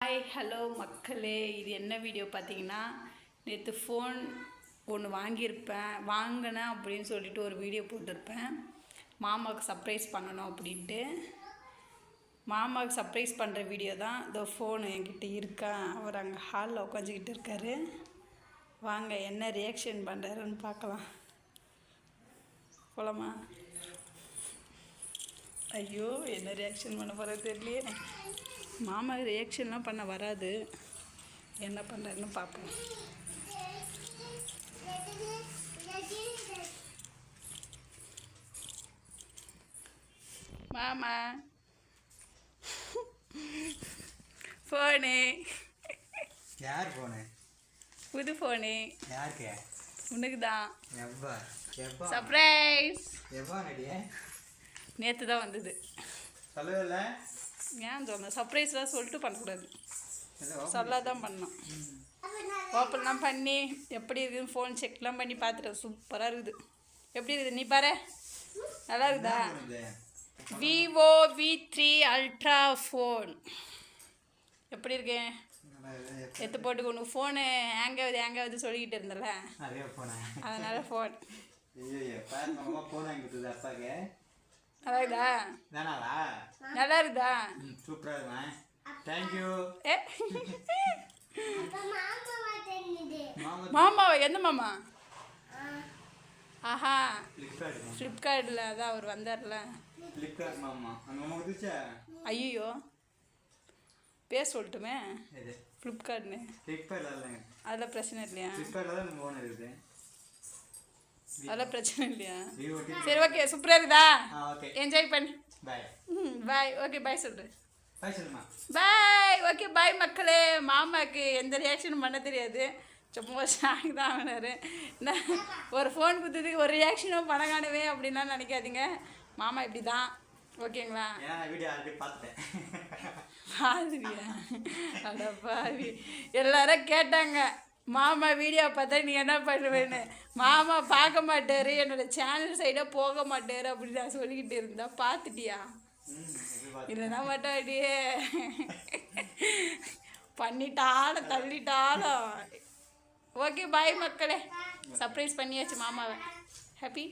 Hi hello மக்களே, இது என்ன வீடியோ பார்த்தீங்கன்னா, நேற்று ஃபோன் ஒன்று வாங்கினேன் அப்படின்னு சொல்லிட்டு ஒரு வீடியோ போட்டிருப்பேன். மாமாவுக்கு சர்ப்ரைஸ் பண்ணணும் அப்படின்ட்டு. மாமாவுக்கு சர்ப்ரைஸ் பண்ணுற வீடியோ தான். இந்த ஃபோனு என்கிட்ட இருக்கா, அவர் அங்கே ஹாலில் உட்காந்துக்கிட்டு இருக்காரு. வாங்க என்ன ரியாக்ஷன் பண்ணுறாருன்னு பார்க்கலாம். போலாமா? ஐயோ, என்ன ரியாக்ஷன் பண்ண போகிறது தெரியலையே. மாமா ரியாக்ஷன்லாம் பண்ண வராது, என்ன பண்ணுறதுன்னு பார்ப்போம். மாமா ஃபோனு. யார் ஃபோனு? புது ஃபோனு. யாருக்கு? உனக்கு தான். சர்ப்ரைஸ். நேற்று தான் வந்தது. சொல்லவே இல்லை. ஏன் சொன்னேன்? சர்ப்ரைஸ்லாம் சொல்லிட்டு பண்ணக்கூடாது, சொல்லாதான் பண்ணோம். ஓப்பன்லாம் பண்ணி எப்படி இருக்குதுன்னு ஃபோன் செக்லாம் பண்ணி பார்த்துட்டேன். சூப்பராக இருக்குது. எப்படி இருக்குது நீ பாரு? நல்லா இருக்குதா? விவோ V3 அல்ட்ரா ஃபோன் எப்படி இருக்கு? எடுத்து போட்டுக்க. உனக்கு ஃபோனு ஹேங் ஆகுது சொல்லிக்கிட்டு இருந்தல, அதனால ஃபோன் நல்லா இருக்குதா? நல்லா இருக்குதா? மாமாவா? எந்த மாமா? ஆஹா, ஃப்ளிப்கார்ட்டில் அதான் அவர் வந்தார்ல. ஐயோ, பேர் சொல்லட்டுமே. ஃப்ளிப்கார்ட்னு அதெல்லாம் பிரச்சனை இல்லையா? அதெல்லாம் பிரச்சனை இல்லையா? சரி, ஓகே, சூப்பராக இருக்குதா? என்ஜாய் பண்ணு. பாய். ஓகே, பாய் சொல்கிறேன். பாய். ஓகே, பாய் மக்களே. மாமாவுக்கு எந்த ரியாக்ஷனும் பண்ண தெரியாது, சும்மா ஷாக் தான் ஆகினார். ஒரு ஃபோன் கொடுத்ததுக்கு ஒரு ரியாக்ஷனும் பண்ண காணவே அப்படின்லாம் நினைக்காதீங்க. மாமா இப்படி தான், ஓகேங்களா? பாருவியா? அட பாவி, எல்லாரும் கேட்டாங்க மாமா வீடியோ பார்த்தா நீ என்ன பண்ணுவேன்னு. மாமா பார்க்க மாட்டார், என்னோடய சேனல் சைடாக போக மாட்டார் அப்படின்னு நான் சொல்லிக்கிட்டு இருந்தா. பார்த்துட்டியா? இல்லைன்னா மட்டும் அப்படியே பண்ணிட்டாலும் தள்ளிட்டாலும். ஓகே, பாய் மக்களே. சர்ப்ரைஸ் பண்ணியாச்சு மாமாவை. ஹாப்பி.